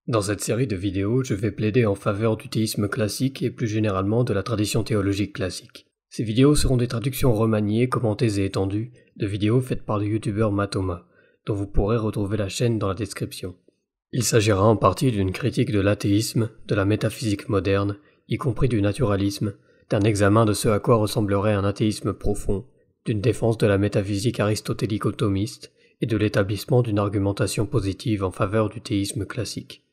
Dans cette série de vidéos, je vais plaider en faveur du théisme classique et plus généralement de la tradition théologique classique. Ces vidéos seront des traductions remaniées, commentées et étendues de vidéos faites par le youtubeur Matoma, dont vous pourrez retrouver la chaîne dans la description. Il s'agira en partie d'une critique de l'athéisme, de la métaphysique moderne, y compris du naturalisme, d'un examen de ce à quoi ressemblerait un athéisme profond, d'une défense de la métaphysique aristotélico-thomiste et de l'établissement d'une argumentation positive en faveur du théisme classique.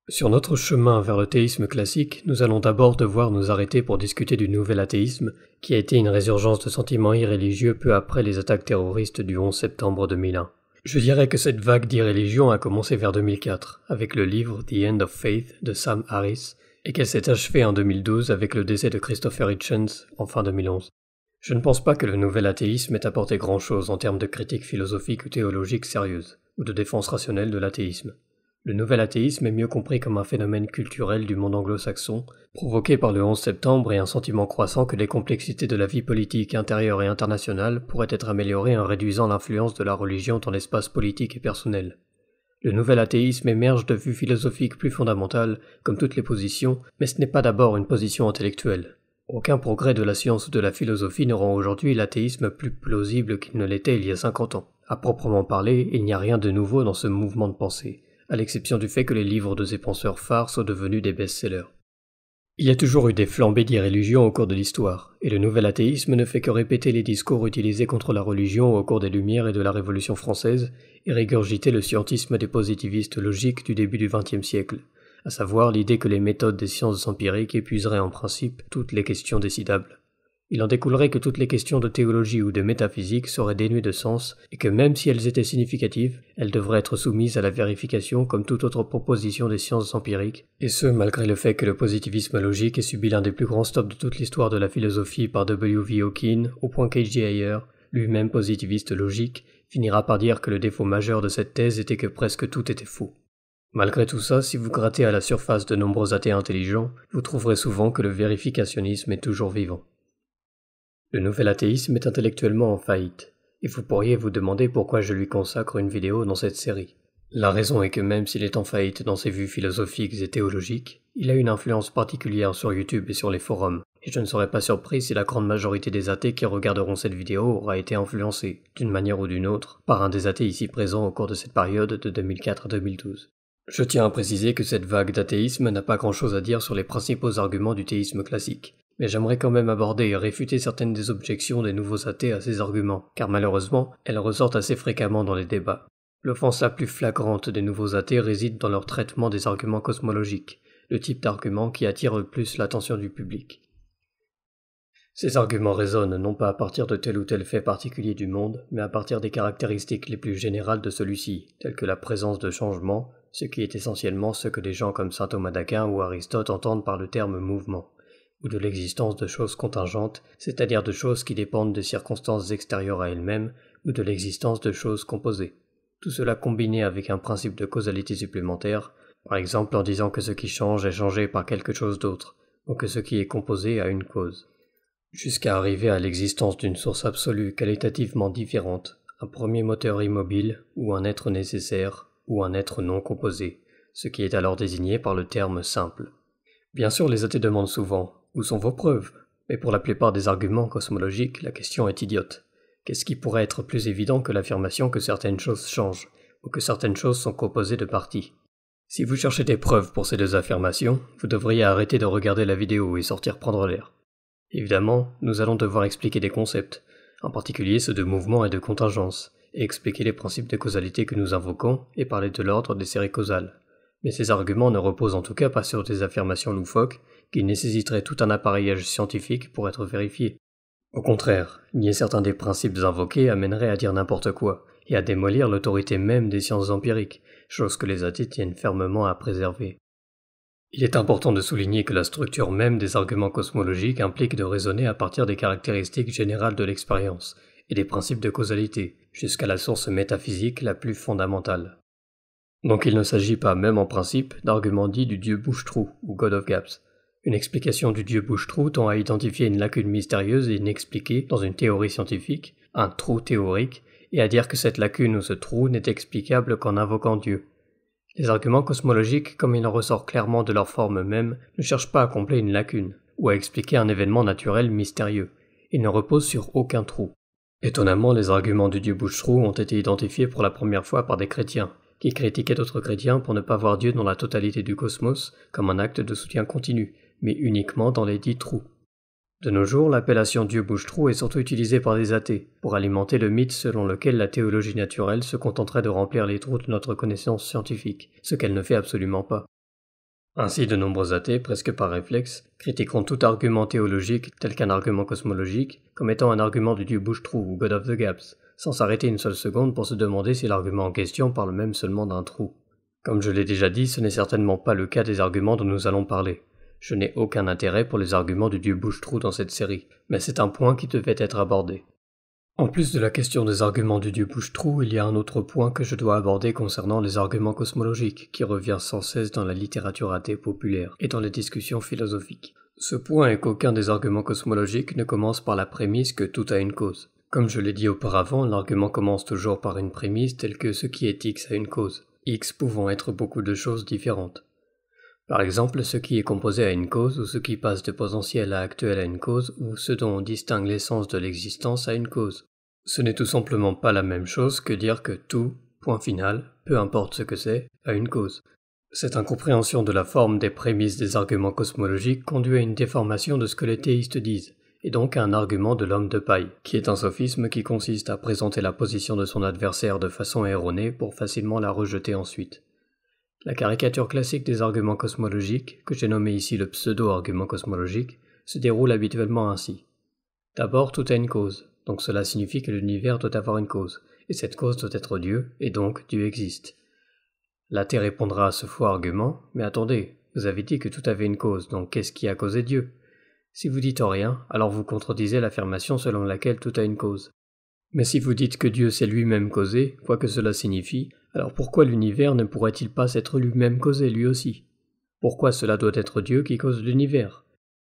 Sur notre chemin vers le théisme classique, nous allons d'abord devoir nous arrêter pour discuter du nouvel athéisme, qui a été une résurgence de sentiments irréligieux peu après les attaques terroristes du 11 septembre 2001. Je dirais que cette vague d'irréligion a commencé vers 2004, avec le livre The End of Faith de Sam Harris, et qu'elle s'est achevée en 2012 avec le décès de Christopher Hitchens en fin 2011. Je ne pense pas que le nouvel athéisme ait apporté grand-chose en termes de critique philosophique ou théologique sérieuse, ou de défense rationnelle de l'athéisme. Le nouvel athéisme est mieux compris comme un phénomène culturel du monde anglo-saxon, provoqué par le 11 septembre et un sentiment croissant que les complexités de la vie politique intérieure et internationale pourraient être améliorées en réduisant l'influence de la religion dans l'espace politique et personnel. Le nouvel athéisme émerge de vues philosophiques plus fondamentales, comme toutes les positions, mais ce n'est pas d'abord une position intellectuelle. Aucun progrès de la science ou de la philosophie ne rend aujourd'hui l'athéisme plus plausible qu'il ne l'était il y a 50 ans. À proprement parler, il n'y a rien de nouveau dans ce mouvement de pensée, à l'exception du fait que les livres de ces penseurs phares sont devenus des best-sellers. Il y a toujours eu des flambées d'irréligion au cours de l'histoire, et le nouvel athéisme ne fait que répéter les discours utilisés contre la religion au cours des Lumières et de la Révolution française, et régurgiter le scientisme des positivistes logiques du début du XXe siècle, à savoir l'idée que les méthodes des sciences empiriques épuiseraient en principe toutes les questions décidables. Il en découlerait que toutes les questions de théologie ou de métaphysique seraient dénuées de sens et que même si elles étaient significatives, elles devraient être soumises à la vérification comme toute autre proposition des sciences empiriques, et ce malgré le fait que le positivisme logique ait subi l'un des plus grands stops de toute l'histoire de la philosophie par W.V. Hawking, au point qu'H.G. Ayer, lui-même positiviste logique, finira par dire que le défaut majeur de cette thèse était que presque tout était faux. Malgré tout ça, si vous grattez à la surface de nombreux athées intelligents, vous trouverez souvent que le vérificationnisme est toujours vivant. Le nouvel athéisme est intellectuellement en faillite, et vous pourriez vous demander pourquoi je lui consacre une vidéo dans cette série. La raison est que même s'il est en faillite dans ses vues philosophiques et théologiques, il a une influence particulière sur YouTube et sur les forums, et je ne serais pas surpris si la grande majorité des athées qui regarderont cette vidéo aura été influencée, d'une manière ou d'une autre, par un des athées ici présents au cours de cette période de 2004 à 2012. Je tiens à préciser que cette vague d'athéisme n'a pas grand-chose à dire sur les principaux arguments du théisme classique. Mais j'aimerais quand même aborder et réfuter certaines des objections des nouveaux athées à ces arguments, car malheureusement, elles ressortent assez fréquemment dans les débats. L'offense la plus flagrante des nouveaux athées réside dans leur traitement des arguments cosmologiques, le type d'argument qui attire le plus l'attention du public. Ces arguments résonnent non pas à partir de tel ou tel fait particulier du monde, mais à partir des caractéristiques les plus générales de celui-ci, telles que la présence de changements, ce qui est essentiellement ce que des gens comme saint Thomas d'Aquin ou Aristote entendent par le terme mouvement, ou de l'existence de choses contingentes, c'est-à-dire de choses qui dépendent de circonstances extérieures à elles-mêmes, ou de l'existence de choses composées. Tout cela combiné avec un principe de causalité supplémentaire, par exemple en disant que ce qui change est changé par quelque chose d'autre, ou que ce qui est composé a une cause. Jusqu'à arriver à l'existence d'une source absolue qualitativement différente, un premier moteur immobile, ou un être nécessaire, ou un être non composé, ce qui est alors désigné par le terme simple. Bien sûr, les athées demandent souvent « Où sont vos preuves ?» Mais pour la plupart des arguments cosmologiques, la question est idiote. Qu'est-ce qui pourrait être plus évident que l'affirmation que certaines choses changent, ou que certaines choses sont composées de parties? Si vous cherchez des preuves pour ces deux affirmations, vous devriez arrêter de regarder la vidéo et sortir prendre l'air. Évidemment, nous allons devoir expliquer des concepts, en particulier ceux de mouvement et de contingence, et expliquer les principes de causalité que nous invoquons et parler de l'ordre des séries causales. Mais ces arguments ne reposent en tout cas pas sur des affirmations loufoques qui nécessiteraient tout un appareillage scientifique pour être vérifiés. Au contraire, nier certains des principes invoqués amènerait à dire n'importe quoi et à démolir l'autorité même des sciences empiriques, chose que les athées tiennent fermement à préserver. Il est important de souligner que la structure même des arguments cosmologiques implique de raisonner à partir des caractéristiques générales de l'expérience et des principes de causalité, jusqu'à la source métaphysique la plus fondamentale. Donc il ne s'agit pas, même en principe, d'arguments dits du dieu bouche-trou, ou God of Gaps. Une explication du dieu bouche-trou tend à identifier une lacune mystérieuse et inexpliquée dans une théorie scientifique, un trou théorique, et à dire que cette lacune ou ce trou n'est explicable qu'en invoquant Dieu. Les arguments cosmologiques, comme il en ressort clairement de leur forme même, ne cherchent pas à combler une lacune, ou à expliquer un événement naturel mystérieux. Ils ne reposent sur aucun trou. Étonnamment, les arguments du dieu bouche-trou ont été identifiés pour la première fois par des chrétiens, qui critiquaient d'autres chrétiens pour ne pas voir Dieu dans la totalité du cosmos comme un acte de soutien continu, mais uniquement dans les 10 trous. De nos jours, l'appellation Dieu bouche-trou est surtout utilisée par des athées, pour alimenter le mythe selon lequel la théologie naturelle se contenterait de remplir les trous de notre connaissance scientifique, ce qu'elle ne fait absolument pas. Ainsi, de nombreux athées, presque par réflexe, critiqueront tout argument théologique tel qu'un argument cosmologique comme étant un argument du Dieu bouche-trou ou God of the Gaps, sans s'arrêter une seule seconde pour se demander si l'argument en question parle même seulement d'un trou. Comme je l'ai déjà dit, ce n'est certainement pas le cas des arguments dont nous allons parler. Je n'ai aucun intérêt pour les arguments du dieu bouche-trou dans cette série, mais c'est un point qui devait être abordé. En plus de la question des arguments du dieu bouche-trou, il y a un autre point que je dois aborder concernant les arguments cosmologiques, qui revient sans cesse dans la littérature athée populaire et dans les discussions philosophiques. Ce point est qu'aucun des arguments cosmologiques ne commence par la prémisse que tout a une cause. Comme je l'ai dit auparavant, l'argument commence toujours par une prémisse telle que ce qui est X a une cause, X pouvant être beaucoup de choses différentes. Par exemple, ce qui est composé a une cause, ou ce qui passe de potentiel à actuel a une cause, ou ce dont on distingue l'essence de l'existence a une cause. Ce n'est tout simplement pas la même chose que dire que tout, point final, peu importe ce que c'est, a une cause. Cette incompréhension de la forme des prémices des arguments cosmologiques conduit à une déformation de ce que les théistes disent, et donc à un argument de l'homme de paille, qui est un sophisme qui consiste à présenter la position de son adversaire de façon erronée pour facilement la rejeter ensuite. La caricature classique des arguments cosmologiques, que j'ai nommé ici le pseudo-argument cosmologique, se déroule habituellement ainsi. D'abord, tout a une cause, donc cela signifie que l'univers doit avoir une cause, et cette cause doit être Dieu, et donc Dieu existe. L'athée répondra à ce faux argument, mais attendez, vous avez dit que tout avait une cause, donc qu'est-ce qui a causé Dieu? Si vous dites rien, alors vous contredisez l'affirmation selon laquelle tout a une cause. Mais si vous dites que Dieu s'est lui-même causé, quoi que cela signifie, alors pourquoi l'univers ne pourrait-il pas s'être lui-même causé lui aussi? Pourquoi cela doit être Dieu qui cause l'univers?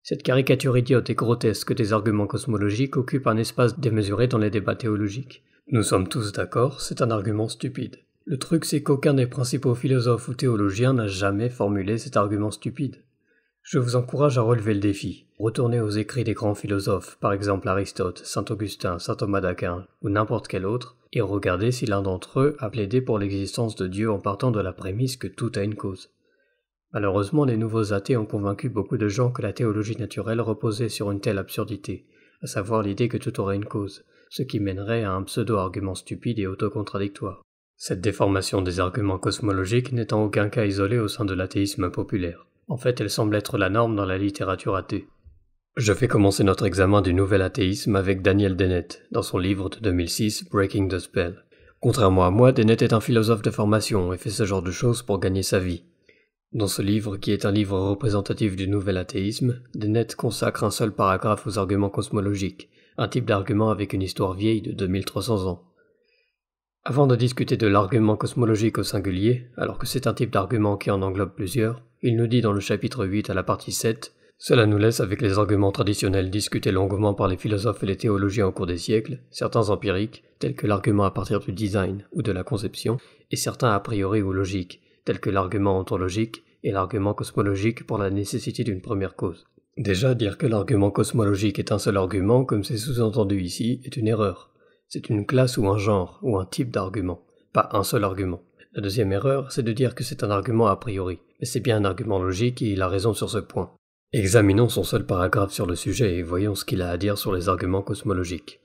Cette caricature idiote et grotesque des arguments cosmologiques occupe un espace démesuré dans les débats théologiques. Nous sommes tous d'accord, c'est un argument stupide. Le truc c'est qu'aucun des principaux philosophes ou théologiens n'a jamais formulé cet argument stupide. Je vous encourage à relever le défi. Retournez aux écrits des grands philosophes, par exemple Aristote, saint Augustin, saint Thomas d'Aquin, ou n'importe quel autre, et regardez si l'un d'entre eux a plaidé pour l'existence de Dieu en partant de la prémisse que tout a une cause. Malheureusement, les nouveaux athées ont convaincu beaucoup de gens que la théologie naturelle reposait sur une telle absurdité, à savoir l'idée que tout aurait une cause, ce qui mènerait à un pseudo-argument stupide et autocontradictoire. Cette déformation des arguments cosmologiques n'est en aucun cas isolée au sein de l'athéisme populaire. En fait, elle semble être la norme dans la littérature athée. Je fais commencer notre examen du nouvel athéisme avec Daniel Dennett, dans son livre de 2006, Breaking the Spell. Contrairement à moi, Dennett est un philosophe de formation et fait ce genre de choses pour gagner sa vie. Dans ce livre, qui est un livre représentatif du nouvel athéisme, Dennett consacre un seul paragraphe aux arguments cosmologiques, un type d'argument avec une histoire vieille de 2300 ans. Avant de discuter de l'argument cosmologique au singulier, alors que c'est un type d'argument qui en englobe plusieurs, il nous dit dans le chapitre 8 à la partie 7 « Cela nous laisse avec les arguments traditionnels discutés longuement par les philosophes et les théologiens au cours des siècles, certains empiriques, tels que l'argument à partir du design ou de la conception, et certains a priori ou logiques, tels que l'argument ontologique et l'argument cosmologique pour la nécessité d'une première cause. » Déjà, dire que l'argument cosmologique est un seul argument, comme c'est sous-entendu ici, est une erreur. C'est une classe ou un genre, ou un type d'argument, pas un seul argument. La deuxième erreur, c'est de dire que c'est un argument a priori, mais c'est bien un argument logique et il a raison sur ce point. Examinons son seul paragraphe sur le sujet et voyons ce qu'il a à dire sur les arguments cosmologiques.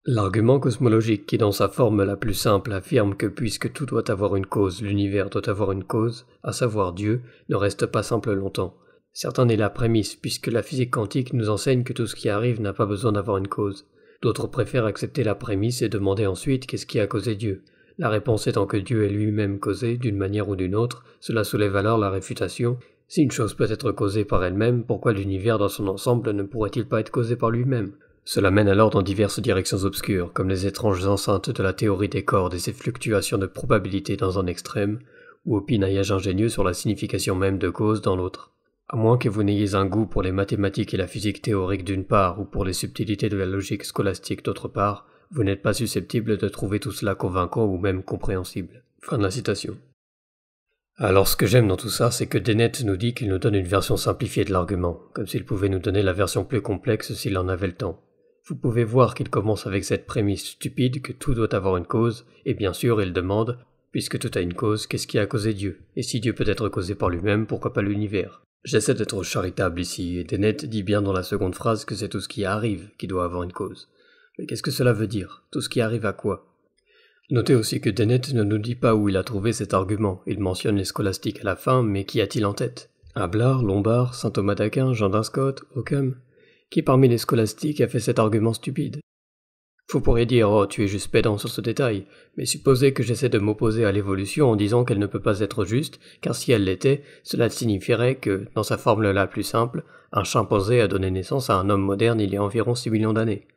L'argument cosmologique qui dans sa forme la plus simple affirme que puisque tout doit avoir une cause, l'univers doit avoir une cause, à savoir Dieu, ne reste pas simple longtemps. Certains n'est la prémisse, puisque la physique quantique nous enseigne que tout ce qui arrive n'a pas besoin d'avoir une cause. D'autres préfèrent accepter la prémisse et demander ensuite qu'est-ce qui a causé Dieu. La réponse étant que Dieu est lui-même causé, d'une manière ou d'une autre, cela soulève alors la réfutation. Si une chose peut être causée par elle-même, pourquoi l'univers dans son ensemble ne pourrait-il pas être causé par lui-même? Cela mène alors dans diverses directions obscures, comme les étranges enceintes de la théorie des cordes et ses fluctuations de probabilité dans un extrême, ou au pinaillage ingénieux sur la signification même de cause dans l'autre. À moins que vous n'ayez un goût pour les mathématiques et la physique théorique d'une part, ou pour les subtilités de la logique scolastique d'autre part, vous n'êtes pas susceptible de trouver tout cela convaincant ou même compréhensible. Fin de la citation. Alors ce que j'aime dans tout ça, c'est que Dennett nous dit qu'il nous donne une version simplifiée de l'argument, comme s'il pouvait nous donner la version plus complexe s'il en avait le temps. Vous pouvez voir qu'il commence avec cette prémisse stupide que tout doit avoir une cause, et bien sûr il demande, puisque tout a une cause, qu'est-ce qui a causé Dieu? Et si Dieu peut être causé par lui-même, pourquoi pas l'univers? J'essaie d'être charitable ici, et Dennett dit bien dans la seconde phrase que c'est tout ce qui arrive qui doit avoir une cause. Mais qu'est-ce que cela veut dire? Tout ce qui arrive à quoi? Notez aussi que Dennett ne nous dit pas où il a trouvé cet argument. Il mentionne les scolastiques à la fin, mais qu'y a-t-il en tête? Abelard, Lombard, saint Thomas d'Aquin, Jean d'Inscott, Occam? Qui parmi les scolastiques a fait cet argument stupide? Vous pourriez dire « Oh, tu es juste pédant sur ce détail », mais supposez que j'essaie de m'opposer à l'évolution en disant qu'elle ne peut pas être juste, car si elle l'était, cela signifierait que, dans sa formule la plus simple, un chimpanzé a donné naissance à un homme moderne il y a environ 6 millions d'années.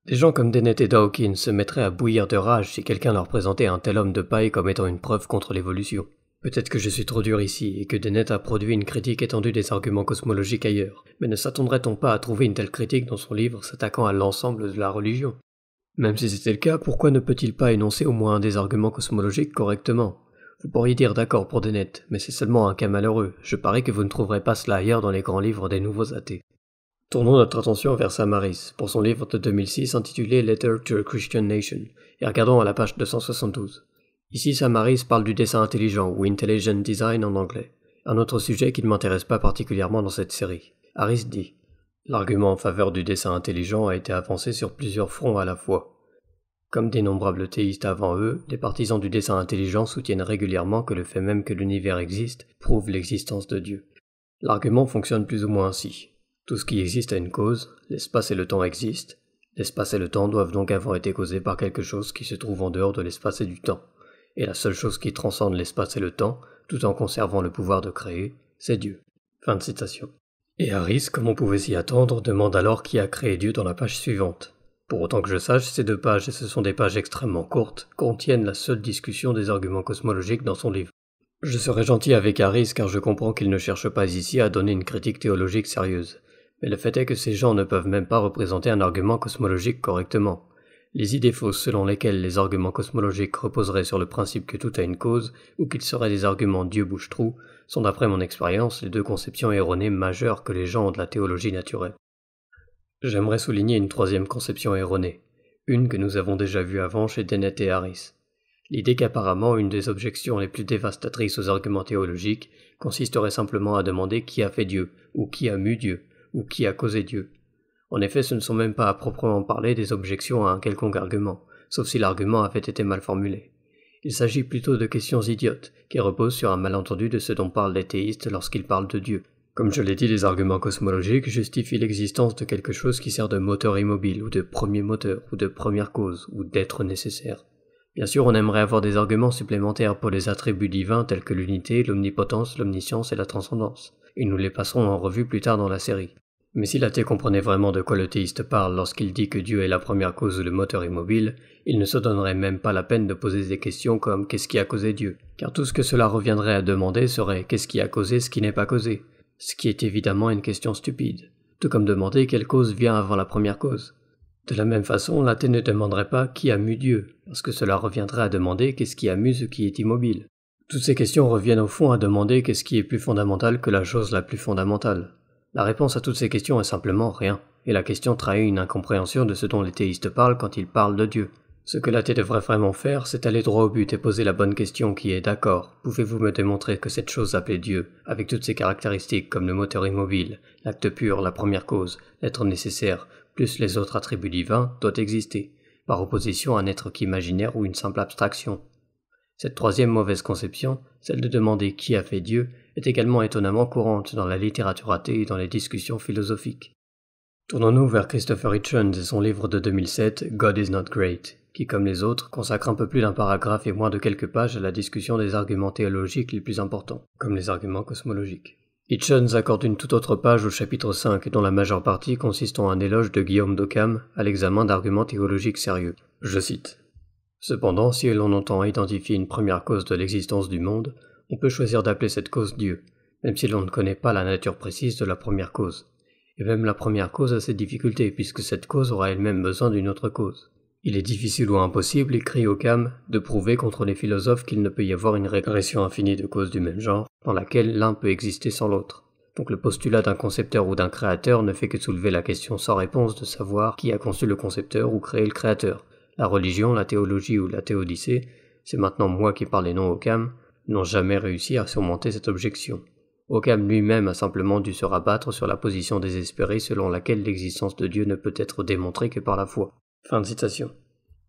Des gens comme Dennett et Dawkins se mettraient à bouillir de rage si quelqu'un leur présentait un tel homme de paille comme étant une preuve contre l'évolution. Peut-être que je suis trop dur ici, et que Dennett a produit une critique étendue des arguments cosmologiques ailleurs, mais ne s'attendrait-on pas à trouver une telle critique dans son livre s'attaquant à l'ensemble de la religion? Même si c'était le cas, pourquoi ne peut-il pas énoncer au moins un des arguments cosmologiques correctement? Vous pourriez dire d'accord pour Dennett, mais c'est seulement un cas malheureux, je parie que vous ne trouverez pas cela ailleurs dans les grands livres des nouveaux athées. Tournons notre attention vers Samaris, pour son livre de 2006 intitulé Letter to a Christian Nation, et regardons à la page 272. Ici, Samaris parle du dessin intelligent, ou Intelligent Design en anglais, un autre sujet qui ne m'intéresse pas particulièrement dans cette série. Harris dit « L'argument en faveur du dessin intelligent a été avancé sur plusieurs fronts à la fois. Comme d'innombrables théistes avant eux, les partisans du dessin intelligent soutiennent régulièrement que le fait même que l'univers existe prouve l'existence de Dieu. L'argument fonctionne plus ou moins ainsi. Tout ce qui existe a une cause, l'espace et le temps existent, l'espace et le temps doivent donc avoir été causés par quelque chose qui se trouve en dehors de l'espace et du temps, et la seule chose qui transcende l'espace et le temps, tout en conservant le pouvoir de créer, c'est Dieu. » Fin de citation. Et Harris, comme on pouvait s'y attendre, demande alors qui a créé Dieu dans la page suivante. Pour autant que je sache, ces 2 pages, et ce sont des pages extrêmement courtes, contiennent la seule discussion des arguments cosmologiques dans son livre. Je serai gentil avec Harris car je comprends qu'il ne cherche pas ici à donner une critique théologique sérieuse. Mais le fait est que ces gens ne peuvent même pas représenter un argument cosmologique correctement. Les idées fausses selon lesquelles les arguments cosmologiques reposeraient sur le principe que tout a une cause, ou qu'ils seraient des arguments Dieu bouche-trou, sont d'après mon expérience les 2 conceptions erronées majeures que les gens ont de la théologie naturelle. J'aimerais souligner une 3e conception erronée, une que nous avons déjà vue avant chez Dennett et Harris. L'idée qu'apparemment une des objections les plus dévastatrices aux arguments théologiques consisterait simplement à demander qui a fait Dieu, ou qui a mu Dieu, ou qui a causé Dieu. En effet, ce ne sont même pas à proprement parler des objections à un quelconque argument, sauf si l'argument avait été mal formulé. Il s'agit plutôt de questions idiotes, qui reposent sur un malentendu de ce dont parlent les théistes lorsqu'ils parlent de Dieu. Comme je l'ai dit, les arguments cosmologiques justifient l'existence de quelque chose qui sert de moteur immobile, ou de premier moteur, ou de première cause, ou d'être nécessaire. Bien sûr, on aimerait avoir des arguments supplémentaires pour les attributs divins tels que l'unité, l'omnipotence, l'omniscience et la transcendance, et nous les passerons en revue plus tard dans la série. Mais si l'athée comprenait vraiment de quoi le théiste parle lorsqu'il dit que Dieu est la première cause ou le moteur immobile, il ne se donnerait même pas la peine de poser des questions comme « qu'est-ce qui a causé Dieu ?» car tout ce que cela reviendrait à demander serait « qu'est-ce qui a causé ce qui n'est pas causé ?» ce qui est évidemment une question stupide, tout comme demander quelle cause vient avant la première cause. De la même façon, l'athée ne demanderait pas qui a mu Dieu, parce que cela reviendrait à demander qu'est-ce qui a mu ce qui est immobile. Toutes ces questions reviennent au fond à demander qu'est-ce qui est plus fondamental que la chose la plus fondamentale. La réponse à toutes ces questions est simplement rien, et la question trahit une incompréhension de ce dont les théistes parlent quand ils parlent de Dieu. Ce que l'athée devrait vraiment faire, c'est aller droit au but et poser la bonne question qui est « D'accord, pouvez-vous me démontrer que cette chose appelée Dieu, avec toutes ses caractéristiques comme le moteur immobile, l'acte pur, la première cause, l'être nécessaire, plus les autres attributs divins, doit exister, par opposition à un être qu'imaginaire ou une simple abstraction ?» Cette 3e mauvaise conception, celle de demander qui a fait Dieu, est également étonnamment courante dans la littérature athée et dans les discussions philosophiques. Tournons-nous vers Christopher Hitchens et son livre de 2007, God is not great, qui, comme les autres, consacre un peu plus d'un paragraphe et moins de quelques pages à la discussion des arguments théologiques les plus importants, comme les arguments cosmologiques. Hitchens accorde une toute autre page au chapitre 5, dont la majeure partie consiste en un éloge de Guillaume d'Occam à l'examen d'arguments théologiques sérieux. Je cite. Cependant, si l'on entend identifier une première cause de l'existence du monde, on peut choisir d'appeler cette cause Dieu, même si l'on ne connaît pas la nature précise de la première cause. Et même la première cause a ses difficultés, puisque cette cause aura elle-même besoin d'une autre cause. Il est difficile ou impossible, écrit Occam, de prouver contre les philosophes qu'il ne peut y avoir une régression infinie de causes du même genre, dans laquelle l'un peut exister sans l'autre. Donc le postulat d'un concepteur ou d'un créateur ne fait que soulever la question sans réponse de savoir qui a conçu le concepteur ou créé le créateur. La religion, la théologie ou la théodicée, c'est maintenant moi qui parle et non Occam, n'ont jamais réussi à surmonter cette objection. Occam lui-même a simplement dû se rabattre sur la position désespérée selon laquelle l'existence de Dieu ne peut être démontrée que par la foi. Fin de citation.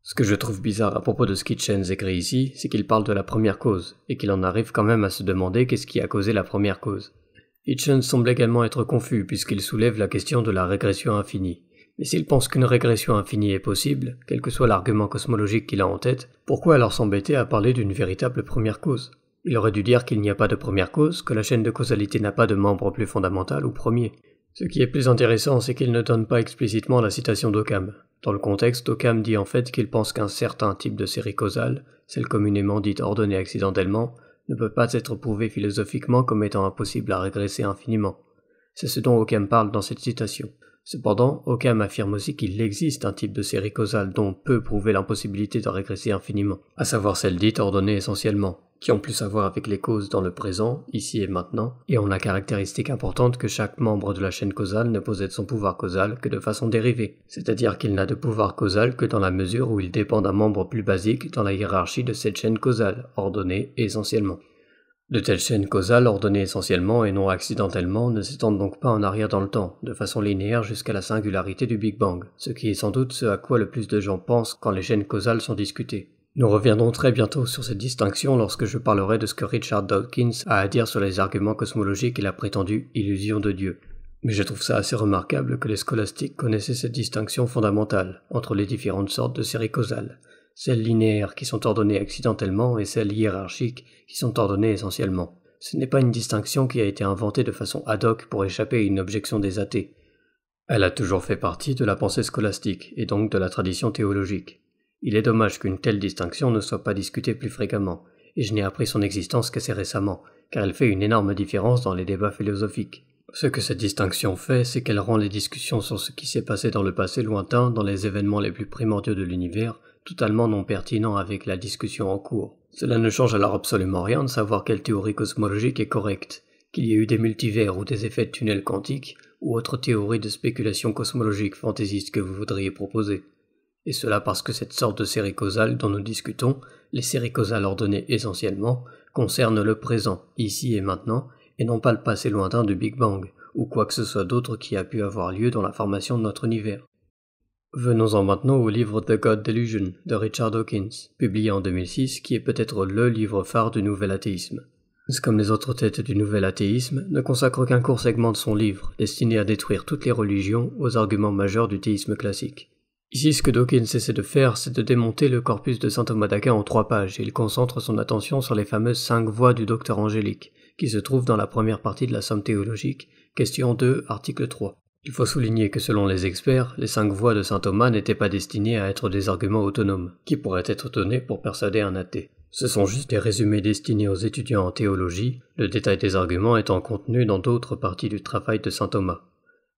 Ce que je trouve bizarre à propos de ce qu'Hitchens écrit ici, c'est qu'il parle de la première cause, et qu'il en arrive quand même à se demander qu'est-ce qui a causé la première cause. Hitchens semble également être confus puisqu'il soulève la question de la régression infinie. Mais s'il pense qu'une régression infinie est possible, quel que soit l'argument cosmologique qu'il a en tête, pourquoi alors s'embêter à parler d'une véritable première cause ? Il aurait dû dire qu'il n'y a pas de première cause, que la chaîne de causalité n'a pas de membre plus fondamental ou premier. Ce qui est plus intéressant, c'est qu'il ne donne pas explicitement la citation d'Occam. Dans le contexte, Occam dit en fait qu'il pense qu'un certain type de série causale, celle communément dite ordonnée accidentellement, ne peut pas être prouvé philosophiquement comme étant impossible à régresser infiniment. C'est ce dont Occam parle dans cette citation. Cependant, Occam affirme aussi qu'il existe un type de série causale dont on peut prouver l'impossibilité de régresser infiniment, à savoir celle dite ordonnée essentiellement, qui ont plus à voir avec les causes dans le présent, ici et maintenant, et ont la caractéristique importante que chaque membre de la chaîne causale ne possède son pouvoir causal que de façon dérivée, c'est-à-dire qu'il n'a de pouvoir causal que dans la mesure où il dépend d'un membre plus basique dans la hiérarchie de cette chaîne causale, ordonnée essentiellement. De telles chaînes causales ordonnées essentiellement et non accidentellement ne s'étendent donc pas en arrière dans le temps, de façon linéaire jusqu'à la singularité du Big Bang, ce qui est sans doute ce à quoi le plus de gens pensent quand les chaînes causales sont discutées. Nous reviendrons très bientôt sur cette distinction lorsque je parlerai de ce que Richard Dawkins a à dire sur les arguments cosmologiques et la prétendue illusion de Dieu. Mais je trouve ça assez remarquable que les scolastiques connaissaient cette distinction fondamentale entre les différentes sortes de séries causales. Celles linéaires qui sont ordonnées accidentellement et celles hiérarchiques qui sont ordonnées essentiellement. Ce n'est pas une distinction qui a été inventée de façon ad hoc pour échapper à une objection des athées. Elle a toujours fait partie de la pensée scolastique et donc de la tradition théologique. Il est dommage qu'une telle distinction ne soit pas discutée plus fréquemment, et je n'ai appris son existence qu'assez récemment, car elle fait une énorme différence dans les débats philosophiques. Ce que cette distinction fait, c'est qu'elle rend les discussions sur ce qui s'est passé dans le passé lointain, dans les événements les plus primordiaux de l'univers, totalement non pertinent avec la discussion en cours. Cela ne change alors absolument rien de savoir quelle théorie cosmologique est correcte, qu'il y ait eu des multivers ou des effets de tunnels quantiques, ou autre théorie de spéculation cosmologique fantaisiste que vous voudriez proposer. Et cela parce que cette sorte de série causale dont nous discutons, les séries causales ordonnées essentiellement, concernent le présent, ici et maintenant, et non pas le passé lointain du Big Bang, ou quoi que ce soit d'autre qui a pu avoir lieu dans la formation de notre univers. Venons-en maintenant au livre The God Delusion de Richard Dawkins, publié en 2006, qui est peut-être le livre phare du nouvel athéisme. Comme les autres têtes du nouvel athéisme, ne consacre qu'un court segment de son livre, destiné à détruire toutes les religions aux arguments majeurs du théisme classique. Ici, ce que Dawkins essaie de faire, c'est de démonter le corpus de saint Thomas d'Aquin en 3 pages, et il concentre son attention sur les fameuses 5 voies du docteur angélique, qui se trouvent dans la première partie de la Somme théologique, question 2, article 3. Il faut souligner que selon les experts, les 5 voies de saint Thomas n'étaient pas destinées à être des arguments autonomes, qui pourraient être donnés pour persuader un athée. Ce sont juste des résumés destinés aux étudiants en théologie, le détail des arguments étant contenu dans d'autres parties du travail de saint Thomas.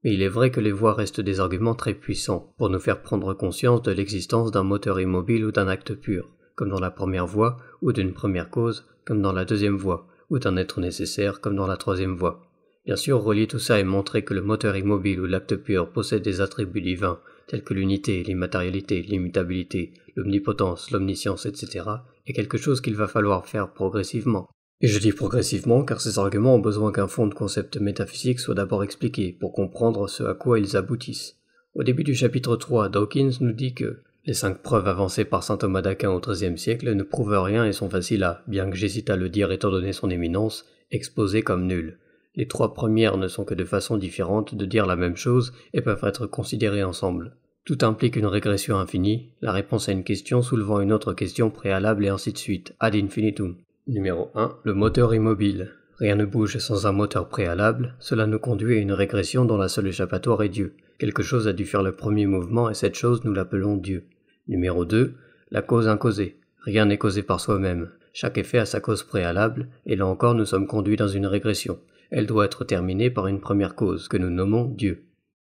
Mais il est vrai que les voies restent des arguments très puissants, pour nous faire prendre conscience de l'existence d'un moteur immobile ou d'un acte pur, comme dans la première voie, ou d'une première cause, comme dans la deuxième voie, ou d'un être nécessaire, comme dans la troisième voie. Bien sûr, relier tout ça et montrer que le moteur immobile ou l'acte pur possède des attributs divins, tels que l'unité, l'immatérialité, l'immutabilité, l'omnipotence, l'omniscience, etc., est quelque chose qu'il va falloir faire progressivement. Et je dis progressivement car ces arguments ont besoin qu'un fond de concept métaphysique soit d'abord expliqué pour comprendre ce à quoi ils aboutissent. Au début du chapitre 3, Dawkins nous dit que les 5 preuves avancées par saint Thomas d'Aquin au XIIIe siècle ne prouvent rien et sont faciles à, bien que j'hésite à le dire étant donné son éminence, exposer comme nulles. Les 3 premières ne sont que de façons différentes de dire la même chose et peuvent être considérées ensemble. Tout implique une régression infinie, la réponse à une question soulevant une autre question préalable et ainsi de suite, ad infinitum. Numéro 1. Le moteur immobile. Rien ne bouge sans un moteur préalable, cela nous conduit à une régression dont la seule échappatoire est Dieu. Quelque chose a dû faire le premier mouvement et cette chose nous l'appelons Dieu. Numéro 2. La cause incausée. Rien n'est causé par soi-même. Chaque effet a sa cause préalable, et là encore nous sommes conduits dans une régression. Elle doit être terminée par une première cause, que nous nommons Dieu.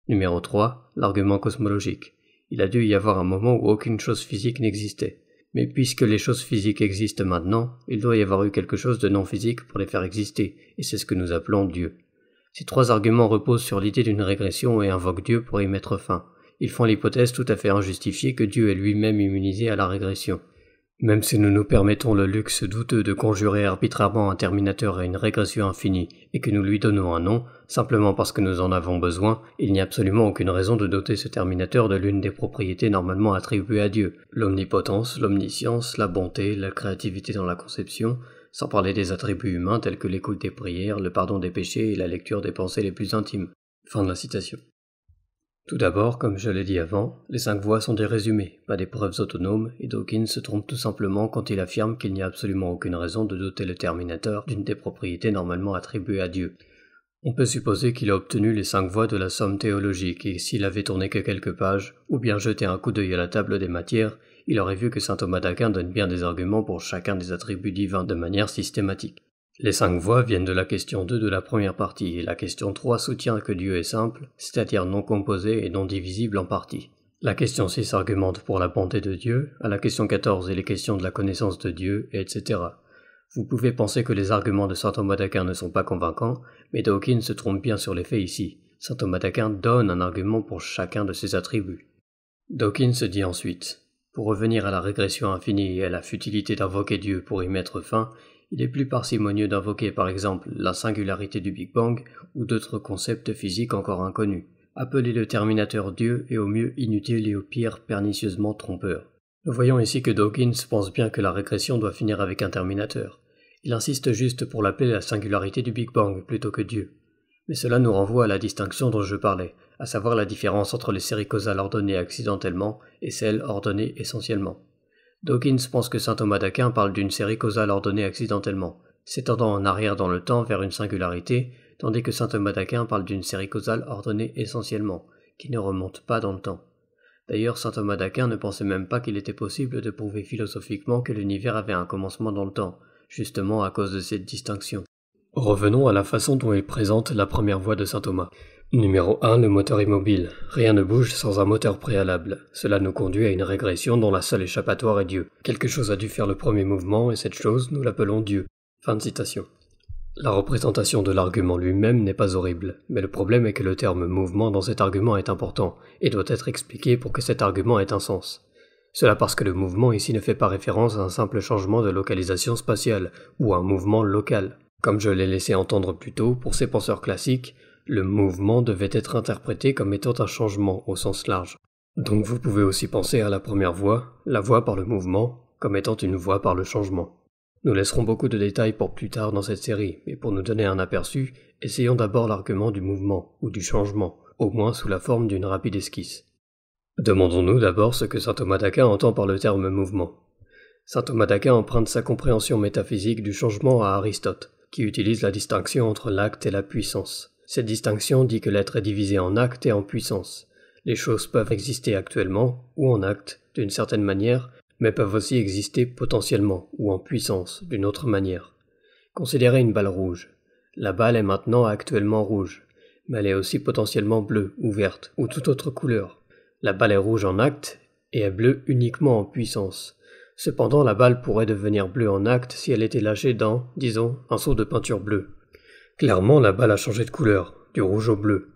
Numéro 3. L'argument cosmologique. Il a dû y avoir un moment où aucune chose physique n'existait. Mais puisque les choses physiques existent maintenant, il doit y avoir eu quelque chose de non physique pour les faire exister, et c'est ce que nous appelons Dieu. Ces trois arguments reposent sur l'idée d'une régression et invoquent Dieu pour y mettre fin. Ils font l'hypothèse tout à fait injustifiée que Dieu est lui-même immunisé à la régression. Même si nous nous permettons le luxe douteux de conjurer arbitrairement un terminateur à une régression infinie et que nous lui donnons un nom, simplement parce que nous en avons besoin, il n'y a absolument aucune raison de doter ce terminateur de l'une des propriétés normalement attribuées à Dieu, l'omnipotence, l'omniscience, la bonté, la créativité dans la conception, sans parler des attributs humains tels que l'écoute des prières, le pardon des péchés et la lecture des pensées les plus intimes. Fin de la citation. Tout d'abord, comme je l'ai dit avant, les 5 voies sont des résumés, pas des preuves autonomes, et Dawkins se trompe tout simplement quand il affirme qu'il n'y a absolument aucune raison de doter le terminateur d'une des propriétés normalement attribuées à Dieu. On peut supposer qu'il a obtenu les 5 voies de la somme théologique, et s'il avait tourné que quelques pages, ou bien jeté un coup d'œil à la table des matières, il aurait vu que saint Thomas d'Aquin donne bien des arguments pour chacun des attributs divins de manière systématique. Les 5 voies viennent de la question 2 de la première partie, et la question 3 soutient que Dieu est simple, c'est-à-dire non composé et non divisible en parties. La question 6 argumente pour la bonté de Dieu, à la question 14 et les questions de la connaissance de Dieu, etc. Vous pouvez penser que les arguments de saint Thomas d'Aquin ne sont pas convaincants, mais Dawkins se trompe bien sur les faits ici. Saint Thomas d'Aquin donne un argument pour chacun de ses attributs. Dawkins se dit ensuite, pour revenir à la régression infinie et à la futilité d'invoquer Dieu pour y mettre fin, il est plus parcimonieux d'invoquer par exemple la singularité du Big Bang ou d'autres concepts physiques encore inconnus. Appeler le terminateur Dieu est au mieux inutile et au pire pernicieusement trompeur. Nous voyons ici que Dawkins pense bien que la régression doit finir avec un terminateur. Il insiste juste pour l'appeler la singularité du Big Bang plutôt que Dieu. Mais cela nous renvoie à la distinction dont je parlais, à savoir la différence entre les séries causales ordonnées accidentellement et celles ordonnées essentiellement. Dawkins pense que saint Thomas d'Aquin parle d'une série causale ordonnée accidentellement, s'étendant en arrière dans le temps vers une singularité, tandis que saint Thomas d'Aquin parle d'une série causale ordonnée essentiellement, qui ne remonte pas dans le temps. D'ailleurs, saint Thomas d'Aquin ne pensait même pas qu'il était possible de prouver philosophiquement que l'univers avait un commencement dans le temps, justement à cause de cette distinction. Revenons à la façon dont il présente la première voie de saint Thomas. Numéro 1. Le moteur immobile. Rien ne bouge sans un moteur préalable. Cela nous conduit à une régression dont la seule échappatoire est Dieu. Quelque chose a dû faire le premier mouvement et cette chose, nous l'appelons Dieu. Fin de citation. La représentation de l'argument lui-même n'est pas horrible, mais le problème est que le terme mouvement dans cet argument est important et doit être expliqué pour que cet argument ait un sens. Cela parce que le mouvement ici ne fait pas référence à un simple changement de localisation spatiale ou à un mouvement local. Comme je l'ai laissé entendre plus tôt, pour ces penseurs classiques, le mouvement devait être interprété comme étant un changement au sens large. Donc vous pouvez aussi penser à la première voie, la voie par le mouvement, comme étant une voie par le changement. Nous laisserons beaucoup de détails pour plus tard dans cette série, mais pour nous donner un aperçu, essayons d'abord l'argument du mouvement, ou du changement, au moins sous la forme d'une rapide esquisse. Demandons-nous d'abord ce que saint Thomas d'Aquin entend par le terme mouvement. Saint Thomas d'Aquin emprunte sa compréhension métaphysique du changement à Aristote, qui utilise la distinction entre l'acte et la puissance. Cette distinction dit que l'être est divisé en acte et en puissance. Les choses peuvent exister actuellement, ou en acte, d'une certaine manière, mais peuvent aussi exister potentiellement, ou en puissance, d'une autre manière. Considérez une balle rouge. La balle est maintenant actuellement rouge, mais elle est aussi potentiellement bleue, ou verte, ou toute autre couleur. La balle est rouge en acte, et est bleue uniquement en puissance. Cependant, la balle pourrait devenir bleue en acte si elle était lâchée dans, disons, un seau de peinture bleue. Clairement, la balle a changé de couleur, du rouge au bleu.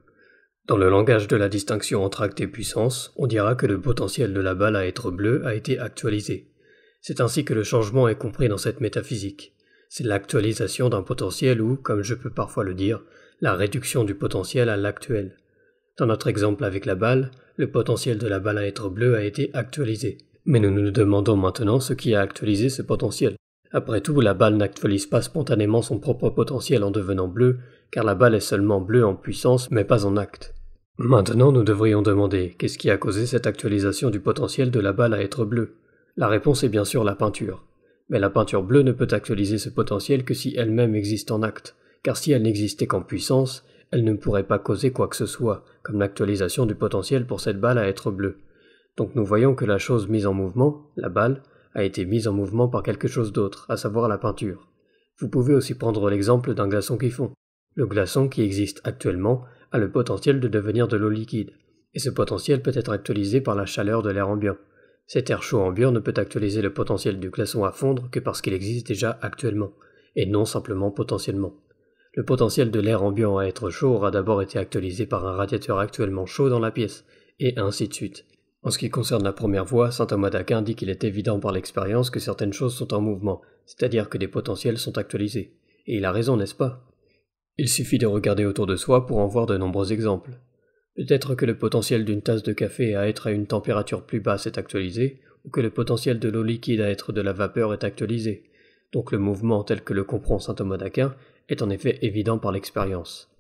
Dans le langage de la distinction entre acte et puissance, on dira que le potentiel de la balle à être bleue a été actualisé. C'est ainsi que le changement est compris dans cette métaphysique. C'est l'actualisation d'un potentiel ou, comme je peux parfois le dire, la réduction du potentiel à l'actuel. Dans notre exemple avec la balle, le potentiel de la balle à être bleue a été actualisé. Mais nous nous demandons maintenant ce qui a actualisé ce potentiel. Après tout, la balle n'actualise pas spontanément son propre potentiel en devenant bleue, car la balle est seulement bleue en puissance, mais pas en acte. Maintenant, nous devrions demander qu'est-ce qui a causé cette actualisation du potentiel de la balle à être bleue. La réponse est bien sûr la peinture. Mais la peinture bleue ne peut actualiser ce potentiel que si elle-même existe en acte, car si elle n'existait qu'en puissance, elle ne pourrait pas causer quoi que ce soit, comme l'actualisation du potentiel pour cette balle à être bleue. Donc nous voyons que la chose mise en mouvement, la balle, a été mise en mouvement par quelque chose d'autre, à savoir la peinture. Vous pouvez aussi prendre l'exemple d'un glaçon qui fond. Le glaçon qui existe actuellement a le potentiel de devenir de l'eau liquide. et ce potentiel peut être actualisé par la chaleur de l'air ambiant. Cet air chaud ambiant ne peut actualiser le potentiel du glaçon à fondre que parce qu'il existe déjà actuellement, et non simplement potentiellement. Le potentiel de l'air ambiant à être chaud aura d'abord été actualisé par un radiateur actuellement chaud dans la pièce, et ainsi de suite. En ce qui concerne la première voie, saint Thomas d'Aquin dit qu'il est évident par l'expérience que certaines choses sont en mouvement, c'est-à-dire que des potentiels sont actualisés. Et il a raison, n'est-ce pas? Il suffit de regarder autour de soi pour en voir de nombreux exemples. Peut-être que le potentiel d'une tasse de café à être à une température plus basse est actualisé, ou que le potentiel de l'eau liquide à être de la vapeur est actualisé. Donc le mouvement tel que le comprend saint Thomas d'Aquin est en effet évident par l'expérience.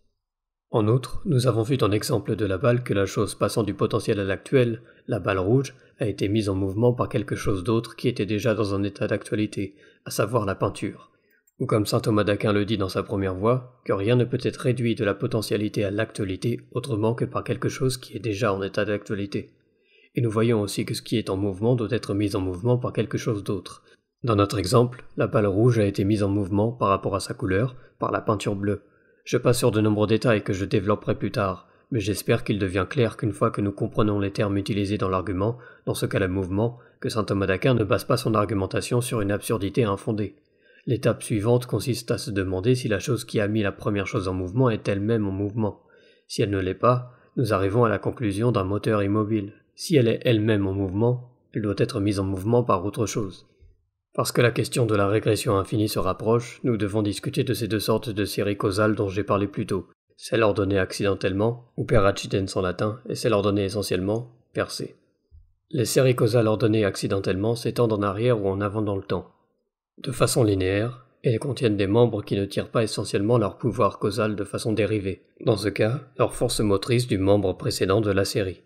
En outre, nous avons vu dans l'exemple de la balle que la chose passant du potentiel à l'actuel, la balle rouge, a été mise en mouvement par quelque chose d'autre qui était déjà dans un état d'actualité, à savoir la peinture. Ou comme saint Thomas d'Aquin le dit dans sa première voie, que rien ne peut être réduit de la potentialité à l'actualité autrement que par quelque chose qui est déjà en état d'actualité. Et nous voyons aussi que ce qui est en mouvement doit être mis en mouvement par quelque chose d'autre. Dans notre exemple, la balle rouge a été mise en mouvement par rapport à sa couleur, par la peinture bleue. Je passe sur de nombreux détails que je développerai plus tard, mais j'espère qu'il devient clair qu'une fois que nous comprenons les termes utilisés dans l'argument, dans ce cas le mouvement, que saint Thomas d'Aquin ne base pas son argumentation sur une absurdité infondée. L'étape suivante consiste à se demander si la chose qui a mis la première chose en mouvement est elle-même en mouvement. Si elle ne l'est pas, nous arrivons à la conclusion d'un moteur immobile. Si elle est elle-même en mouvement, elle doit être mise en mouvement par autre chose. Parce que la question de la régression infinie se rapproche, nous devons discuter de ces deux sortes de séries causales dont j'ai parlé plus tôt, celle ordonnée accidentellement, ou per accidens en latin, et celle ordonnée essentiellement, per se. Les séries causales ordonnées accidentellement s'étendent en arrière ou en avant dans le temps. De façon linéaire, elles contiennent des membres qui ne tirent pas essentiellement leur pouvoir causal de façon dérivée, dans ce cas, leur force motrice du membre précédent de la série.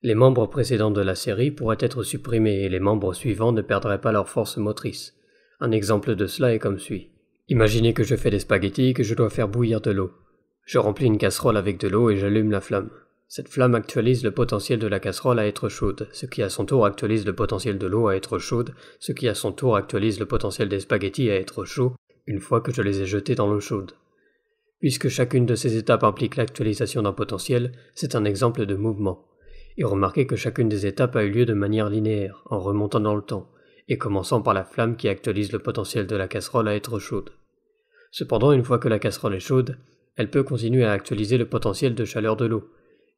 Les membres précédents de la série pourraient être supprimés et les membres suivants ne perdraient pas leur force motrice. Un exemple de cela est comme suit. Imaginez que je fais des spaghettis et que je dois faire bouillir de l'eau. Je remplis une casserole avec de l'eau et j'allume la flamme. Cette flamme actualise le potentiel de la casserole à être chaude, ce qui à son tour actualise le potentiel de l'eau à être chaude, ce qui à son tour actualise le potentiel des spaghettis à être chaud, une fois que je les ai jetés dans l'eau chaude. Puisque chacune de ces étapes implique l'actualisation d'un potentiel, c'est un exemple de mouvement. Et remarquez que chacune des étapes a eu lieu de manière linéaire, en remontant dans le temps, et commençant par la flamme qui actualise le potentiel de la casserole à être chaude. Cependant, une fois que la casserole est chaude, elle peut continuer à actualiser le potentiel de chaleur de l'eau.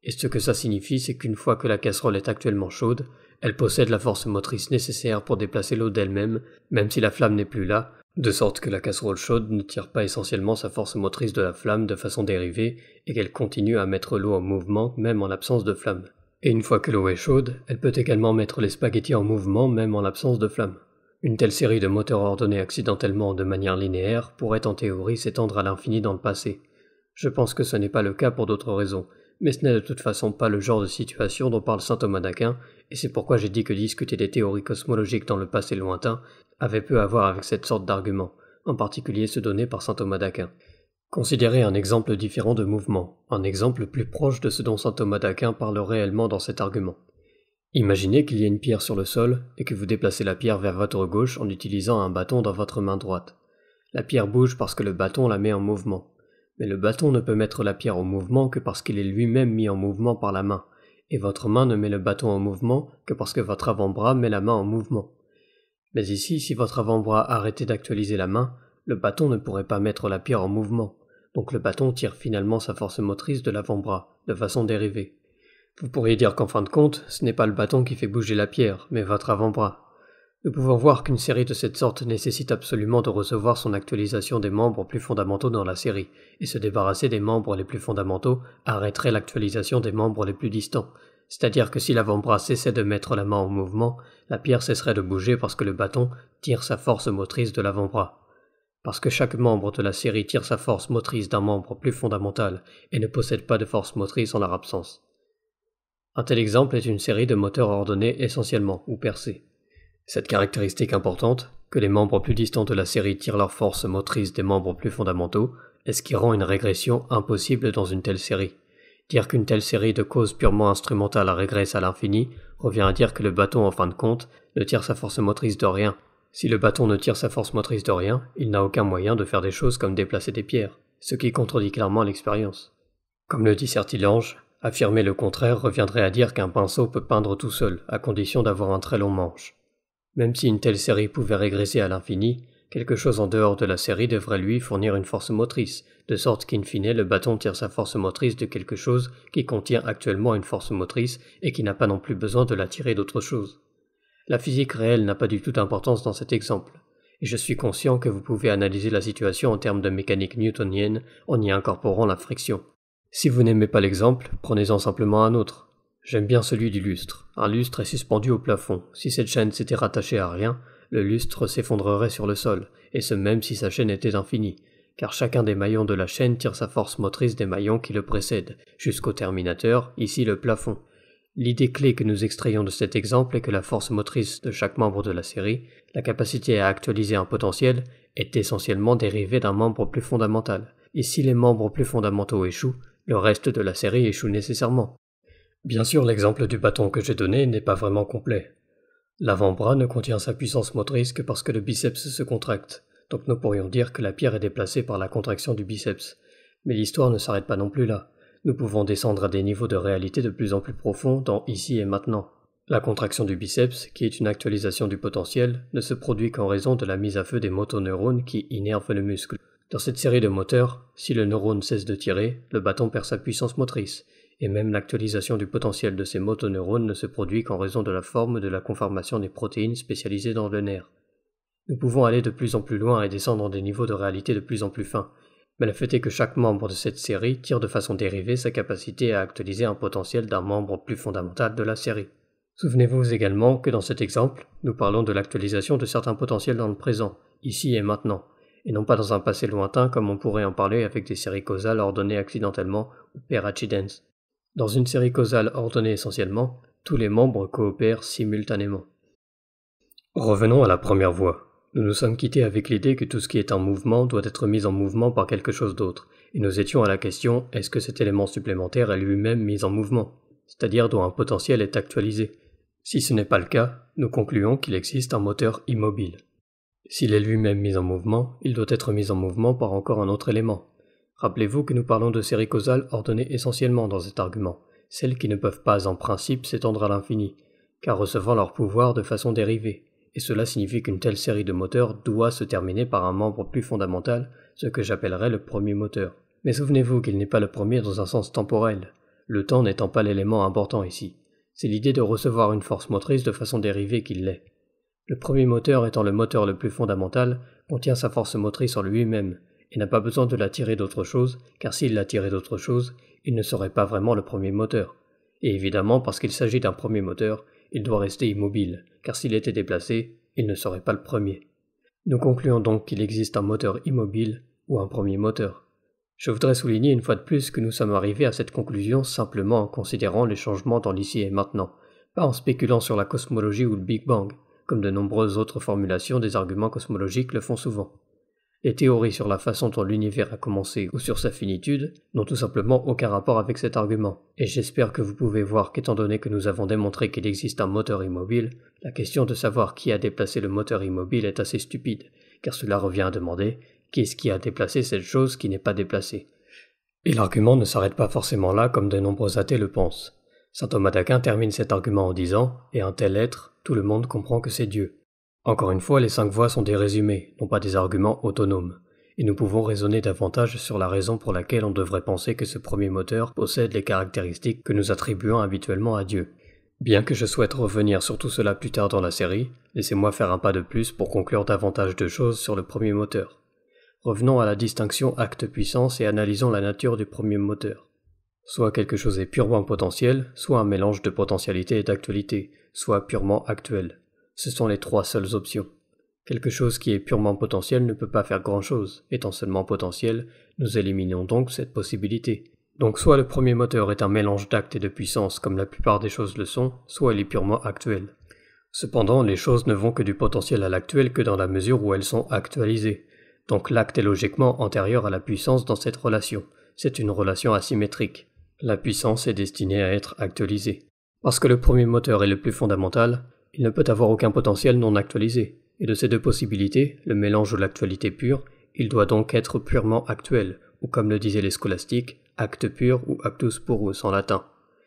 Et ce que ça signifie, c'est qu'une fois que la casserole est actuellement chaude, elle possède la force motrice nécessaire pour déplacer l'eau d'elle-même, même si la flamme n'est plus là, de sorte que la casserole chaude ne tire pas essentiellement sa force motrice de la flamme de façon dérivée, et qu'elle continue à mettre l'eau en mouvement même en l'absence de flamme. Et une fois que l'eau est chaude, elle peut également mettre les spaghettis en mouvement même en l'absence de flamme. Une telle série de moteurs ordonnés accidentellement de manière linéaire pourrait en théorie s'étendre à l'infini dans le passé. Je pense que ce n'est pas le cas pour d'autres raisons, mais ce n'est de toute façon pas le genre de situation dont parle saint Thomas d'Aquin, et c'est pourquoi j'ai dit que discuter des théories cosmologiques dans le passé lointain avait peu à voir avec cette sorte d'argument, en particulier ceux donnés par saint Thomas d'Aquin. Considérez un exemple différent de mouvement, un exemple plus proche de ce dont saint Thomas d'Aquin parle réellement dans cet argument. Imaginez qu'il y a une pierre sur le sol et que vous déplacez la pierre vers votre gauche en utilisant un bâton dans votre main droite. La pierre bouge parce que le bâton la met en mouvement. Mais le bâton ne peut mettre la pierre en mouvement que parce qu'il est lui-même mis en mouvement par la main, et votre main ne met le bâton en mouvement que parce que votre avant-bras met la main en mouvement. Mais ici, si votre avant-bras arrêtait d'actualiser la main, le bâton ne pourrait pas mettre la pierre en mouvement, donc le bâton tire finalement sa force motrice de l'avant-bras, de façon dérivée. Vous pourriez dire qu'en fin de compte, ce n'est pas le bâton qui fait bouger la pierre, mais votre avant-bras. Nous pouvons voir qu'une série de cette sorte nécessite absolument de recevoir son actualisation des membres plus fondamentaux dans la série, et se débarrasser des membres les plus fondamentaux arrêterait l'actualisation des membres les plus distants. C'est-à-dire que si l'avant-bras cessait de mettre la main en mouvement, la pierre cesserait de bouger parce que le bâton tire sa force motrice de l'avant-bras. Parce que chaque membre de la série tire sa force motrice d'un membre plus fondamental et ne possède pas de force motrice en leur absence. Un tel exemple est une série de moteurs ordonnés essentiellement, ou per se. Cette caractéristique importante, que les membres plus distants de la série tirent leur force motrice des membres plus fondamentaux, est ce qui rend une régression impossible dans une telle série. Dire qu'une telle série de causes purement instrumentales régresse à l'infini revient à dire que le bâton, en fin de compte, ne tire sa force motrice de rien. Si le bâton ne tire sa force motrice de rien, il n'a aucun moyen de faire des choses comme déplacer des pierres, ce qui contredit clairement l'expérience. Comme le dit Sertilange, Affirmer le contraire reviendrait à dire qu'un pinceau peut peindre tout seul, à condition d'avoir un très long manche. Même si une telle série pouvait régresser à l'infini, quelque chose en dehors de la série devrait lui fournir une force motrice, de sorte qu'in fine le bâton tire sa force motrice de quelque chose qui contient actuellement une force motrice et qui n'a pas non plus besoin de la tirer d'autre chose. La physique réelle n'a pas du tout d'importance dans cet exemple, et je suis conscient que vous pouvez analyser la situation en termes de mécanique newtonienne en y incorporant la friction. Si vous n'aimez pas l'exemple, prenez-en simplement un autre. J'aime bien celui du lustre. Un lustre est suspendu au plafond. Si cette chaîne s'était rattachée à rien, le lustre s'effondrerait sur le sol, et ce même si sa chaîne était infinie, car chacun des maillons de la chaîne tire sa force motrice des maillons qui le précèdent, jusqu'au terminateur, ici le plafond. L'idée clé que nous extrayons de cet exemple est que la force motrice de chaque membre de la série, la capacité à actualiser un potentiel, est essentiellement dérivée d'un membre plus fondamental. Et si les membres plus fondamentaux échouent, le reste de la série échoue nécessairement. Bien sûr, l'exemple du bâton que j'ai donné n'est pas vraiment complet. L'avant-bras ne contient sa puissance motrice que parce que le biceps se contracte, donc nous pourrions dire que la pierre est déplacée par la contraction du biceps. Mais l'histoire ne s'arrête pas non plus là. Nous pouvons descendre à des niveaux de réalité de plus en plus profonds dans ici et maintenant. La contraction du biceps, qui est une actualisation du potentiel, ne se produit qu'en raison de la mise à feu des motoneurones qui innervent le muscle. Dans cette série de moteurs, si le neurone cesse de tirer, le bâton perd sa puissance motrice, et même l'actualisation du potentiel de ces motoneurones ne se produit qu'en raison de la forme de la conformation des protéines spécialisées dans le nerf. Nous pouvons aller de plus en plus loin et descendre des niveaux de réalité de plus en plus fins, mais le fait est que chaque membre de cette série tire de façon dérivée sa capacité à actualiser un potentiel d'un membre plus fondamental de la série. Souvenez-vous également que dans cet exemple, nous parlons de l'actualisation de certains potentiels dans le présent, ici et maintenant, et non pas dans un passé lointain comme on pourrait en parler avec des séries causales ordonnées accidentellement ou per accidens. Dans une série causale ordonnée essentiellement, tous les membres coopèrent simultanément. Revenons à la première voie. Nous nous sommes quittés avec l'idée que tout ce qui est en mouvement doit être mis en mouvement par quelque chose d'autre, et nous étions à la question est-ce que cet élément supplémentaire est lui-même mis en mouvement, c'est-à-dire dont un potentiel est actualisé. Si ce n'est pas le cas, nous concluons qu'il existe un moteur immobile. S'il est lui-même mis en mouvement, il doit être mis en mouvement par encore un autre élément. Rappelez-vous que nous parlons de séries causales ordonnées essentiellement dans cet argument, celles qui ne peuvent pas en principe s'étendre à l'infini, car recevant leur pouvoir de façon dérivée, et cela signifie qu'une telle série de moteurs doit se terminer par un membre plus fondamental, ce que j'appellerais le premier moteur. Mais souvenez-vous qu'il n'est pas le premier dans un sens temporel, le temps n'étant pas l'élément important ici. C'est l'idée de recevoir une force motrice de façon dérivée qui l'est. Le premier moteur étant le moteur le plus fondamental, contient sa force motrice en lui-même, et n'a pas besoin de la tirer d'autre chose, car s'il la tirait d'autre chose, il ne serait pas vraiment le premier moteur. Et évidemment, parce qu'il s'agit d'un premier moteur, il doit rester immobile, car s'il était déplacé, il ne serait pas le premier. Nous concluons donc qu'il existe un moteur immobile ou un premier moteur. Je voudrais souligner une fois de plus que nous sommes arrivés à cette conclusion simplement en considérant les changements dans l'ici et maintenant, pas en spéculant sur la cosmologie ou le Big Bang, comme de nombreuses autres formulations des arguments cosmologiques le font souvent. Les théories sur la façon dont l'univers a commencé ou sur sa finitude n'ont tout simplement aucun rapport avec cet argument, et j'espère que vous pouvez voir qu'étant donné que nous avons démontré qu'il existe un moteur immobile, la question de savoir qui a déplacé le moteur immobile est assez stupide, car cela revient à demander qu'est-ce qui a déplacé cette chose qui n'est pas déplacée. Et l'argument ne s'arrête pas forcément là comme de nombreux athées le pensent. Saint Thomas d'Aquin termine cet argument en disant « Et un tel être, tout le monde comprend que c'est Dieu ». Encore une fois, les 5 voies sont des résumés, non pas des arguments autonomes, et nous pouvons raisonner davantage sur la raison pour laquelle on devrait penser que ce premier moteur possède les caractéristiques que nous attribuons habituellement à Dieu. Bien que je souhaite revenir sur tout cela plus tard dans la série, laissez-moi faire un pas de plus pour conclure davantage de choses sur le premier moteur. Revenons à la distinction acte-puissance et analysons la nature du premier moteur. Soit quelque chose est purement potentiel, soit un mélange de potentialité et d'actualité, soit purement actuel. Ce sont les 3 seules options. Quelque chose qui est purement potentiel ne peut pas faire grand-chose. Étant seulement potentiel, nous éliminons donc cette possibilité. Donc soit le premier moteur est un mélange d'acte et de puissance comme la plupart des choses le sont, soit il est purement actuel. Cependant, les choses ne vont que du potentiel à l'actuel que dans la mesure où elles sont actualisées. Donc l'acte est logiquement antérieur à la puissance dans cette relation. C'est une relation asymétrique. La puissance est destinée à être actualisée. Parce que le premier moteur est le plus fondamental, il ne peut avoir aucun potentiel non actualisé, et de ces 2 possibilités, le mélange ou l'actualité pure, il doit donc être purement actuel, ou comme le disaient les scolastiques, acte pur ou actus purus en latin.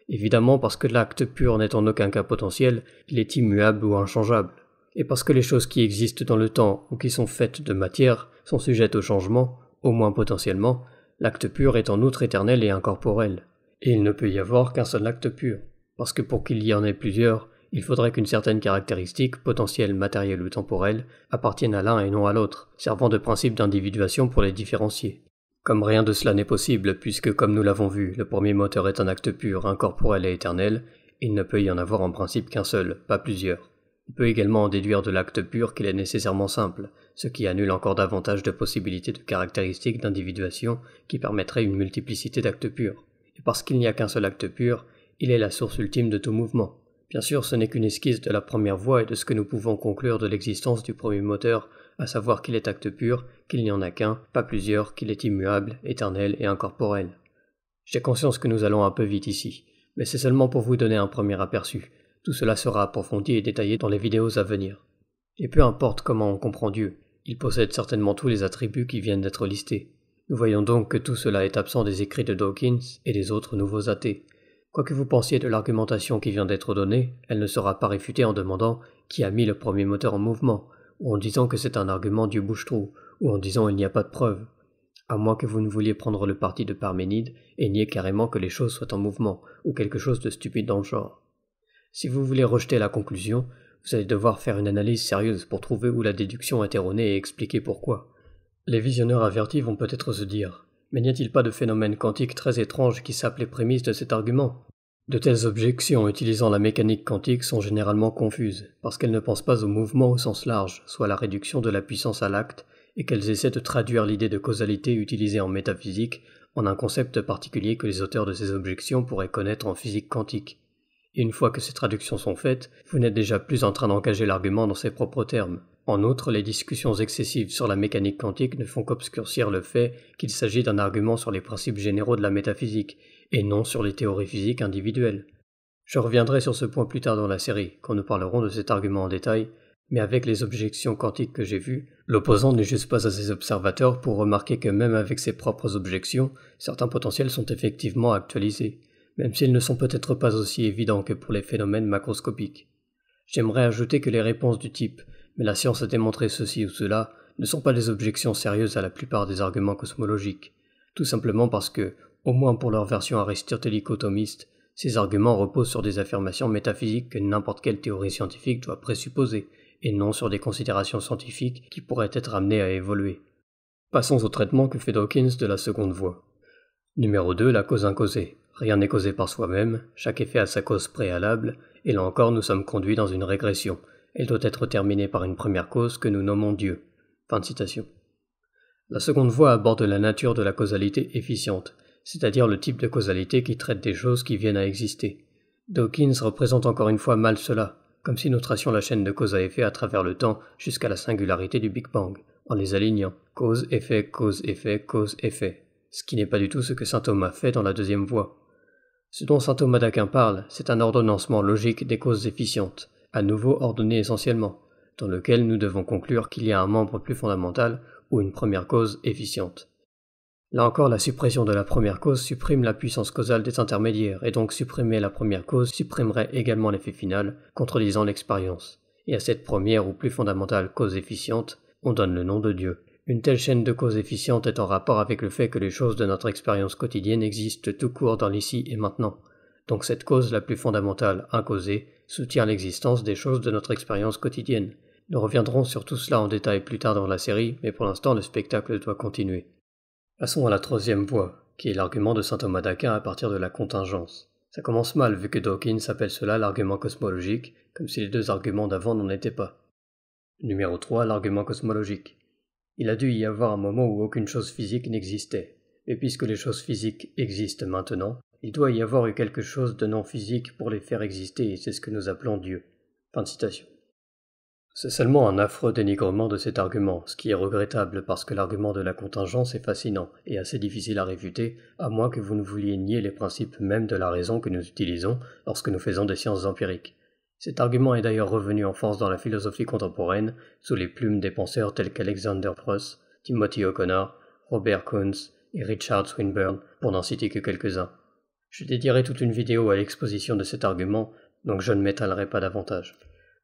Évidemment parce que l'acte pur n'est en aucun cas potentiel, il est immuable ou inchangeable. Et parce que les choses qui existent dans le temps ou qui sont faites de matière sont sujettes au changement, au moins potentiellement, l'acte pur est en outre éternel et incorporel. Et il ne peut y avoir qu'un seul acte pur, parce que pour qu'il y en ait plusieurs, il faudrait qu'une certaine caractéristique, potentielle, matérielle ou temporelle, appartienne à l'un et non à l'autre, servant de principe d'individuation pour les différencier. Comme rien de cela n'est possible, puisque comme nous l'avons vu, le premier moteur est un acte pur, incorporel et éternel, il ne peut y en avoir en principe qu'un seul, pas plusieurs. On peut également en déduire de l'acte pur qu'il est nécessairement simple, ce qui annule encore davantage de possibilités de caractéristiques d'individuation qui permettraient une multiplicité d'actes purs. Et parce qu'il n'y a qu'un seul acte pur, il est la source ultime de tout mouvement. Bien sûr, ce n'est qu'une esquisse de la première voie et de ce que nous pouvons conclure de l'existence du premier moteur, à savoir qu'il est acte pur, qu'il n'y en a qu'un, pas plusieurs, qu'il est immuable, éternel et incorporel. J'ai conscience que nous allons un peu vite ici, mais c'est seulement pour vous donner un premier aperçu. Tout cela sera approfondi et détaillé dans les vidéos à venir. Et peu importe comment on comprend Dieu, il possède certainement tous les attributs qui viennent d'être listés. Nous voyons donc que tout cela est absent des écrits de Dawkins et des autres nouveaux athées. Quoi que vous pensiez de l'argumentation qui vient d'être donnée, elle ne sera pas réfutée en demandant qui a mis le premier moteur en mouvement, ou en disant que c'est un argument Dieu bouche-trou, ou en disant il n'y a pas de preuve. À moins que vous ne vouliez prendre le parti de Parménide et nier carrément que les choses soient en mouvement, ou quelque chose de stupide dans le genre. Si vous voulez rejeter la conclusion, vous allez devoir faire une analyse sérieuse pour trouver où la déduction est erronée et expliquer pourquoi. Les visionneurs avertis vont peut-être se dire « Mais n'y a-t-il pas de phénomène quantique très étrange qui sape les prémices de cet argument ?» De telles objections utilisant la mécanique quantique sont généralement confuses, parce qu'elles ne pensent pas au mouvement au sens large, soit la réduction de la puissance à l'acte, et qu'elles essaient de traduire l'idée de causalité utilisée en métaphysique en un concept particulier que les auteurs de ces objections pourraient connaître en physique quantique. Et une fois que ces traductions sont faites, vous n'êtes déjà plus en train d'engager l'argument dans ses propres termes. En outre, les discussions excessives sur la mécanique quantique ne font qu'obscurcir le fait qu'il s'agit d'un argument sur les principes généraux de la métaphysique, et non sur les théories physiques individuelles. Je reviendrai sur ce point plus tard dans la série, quand nous parlerons de cet argument en détail, mais avec les objections quantiques que j'ai vues, l'opposant n'est juste pas assez observateur pour remarquer que même avec ses propres objections, certains potentiels sont effectivement actualisés, même s'ils ne sont peut-être pas aussi évidents que pour les phénomènes macroscopiques. J'aimerais ajouter que les réponses du type « mais la science a démontré ceci ou cela » ne sont pas des objections sérieuses à la plupart des arguments cosmologiques, tout simplement parce que, au moins pour leur version aristotélico-thomiste, ces arguments reposent sur des affirmations métaphysiques que n'importe quelle théorie scientifique doit présupposer, et non sur des considérations scientifiques qui pourraient être amenées à évoluer. Passons au traitement que fait Dawkins de la seconde voie. Numéro 2, la cause incausée. Rien n'est causé par soi-même, chaque effet a sa cause préalable, et là encore nous sommes conduits dans une régression. Elle doit être terminée par une première cause que nous nommons Dieu. Fin de citation. La seconde voie aborde la nature de la causalité efficiente, c'est-à-dire le type de causalité qui traite des choses qui viennent à exister. Dawkins représente encore une fois mal cela, comme si nous tracions la chaîne de cause à effet à travers le temps jusqu'à la singularité du Big Bang, en les alignant, cause, effet, ce qui n'est pas du tout ce que saint Thomas fait dans la deuxième voie. Ce dont saint Thomas d'Aquin parle, c'est un ordonnancement logique des causes efficientes, à nouveau ordonné essentiellement, dans lequel nous devons conclure qu'il y a un membre plus fondamental ou une première cause efficiente. Là encore, la suppression de la première cause supprime la puissance causale des intermédiaires, et donc supprimer la première cause supprimerait également l'effet final, contredisant l'expérience. Et à cette première ou plus fondamentale cause efficiente, on donne le nom de Dieu. Une telle chaîne de causes efficientes est en rapport avec le fait que les choses de notre expérience quotidienne existent tout court dans l'ici et maintenant. Donc cette cause la plus fondamentale, incausée, soutient l'existence des choses de notre expérience quotidienne. Nous reviendrons sur tout cela en détail plus tard dans la série, mais pour l'instant le spectacle doit continuer. Passons à la troisième voie, qui est l'argument de saint Thomas d'Aquin à partir de la contingence. Ça commence mal vu que Dawkins appelle cela l'argument cosmologique, comme si les deux arguments d'avant n'en étaient pas. Numéro 3, l'argument cosmologique. Il a dû y avoir un moment où aucune chose physique n'existait, et puisque les choses physiques existent maintenant, il doit y avoir eu quelque chose de non physique pour les faire exister et c'est ce que nous appelons Dieu. Fin de citation. C'est seulement un affreux dénigrement de cet argument, ce qui est regrettable parce que l'argument de la contingence est fascinant et assez difficile à réfuter, à moins que vous ne vouliez nier les principes même de la raison que nous utilisons lorsque nous faisons des sciences empiriques. Cet argument est d'ailleurs revenu en force dans la philosophie contemporaine, sous les plumes des penseurs tels qu'Alexander Pruss, Timothy O'Connor, Robert Kuhns et Richard Swinburne, pour n'en citer que quelques-uns. Je dédierai toute une vidéo à l'exposition de cet argument, donc je ne m'étalerai pas davantage.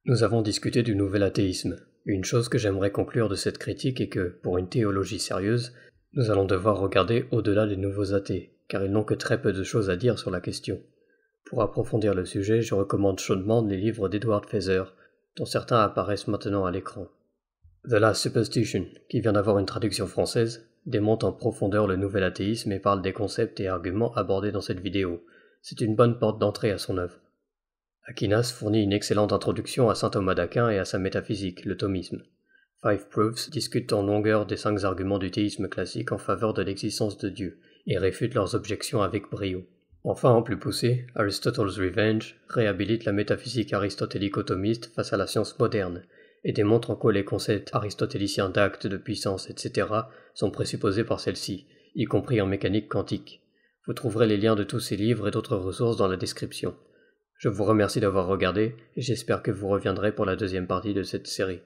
Nous avons discuté du nouvel athéisme. Une chose que j'aimerais conclure de cette critique est que, pour une théologie sérieuse, nous allons devoir regarder au-delà des nouveaux athées, car ils n'ont que très peu de choses à dire sur la question. Pour approfondir le sujet, je recommande chaudement les livres d'Edward Feser, dont certains apparaissent maintenant à l'écran. The Last Superstition, qui vient d'avoir une traduction française, démonte en profondeur le nouvel athéisme et parle des concepts et arguments abordés dans cette vidéo. C'est une bonne porte d'entrée à son œuvre. Aquinas fournit une excellente introduction à saint Thomas d'Aquin et à sa métaphysique, le thomisme. Five Proofs discute en longueur des 5 arguments du théisme classique en faveur de l'existence de Dieu, et réfute leurs objections avec brio. Enfin, en plus poussé, Aristotle's Revenge réhabilite la métaphysique aristotélico-thomiste face à la science moderne, et démontre en quoi les concepts aristotéliciens d'acte, de puissance, etc. sont présupposés par celle-ci, y compris en mécanique quantique. Vous trouverez les liens de tous ces livres et d'autres ressources dans la description. Je vous remercie d'avoir regardé, et j'espère que vous reviendrez pour la deuxième partie de cette série.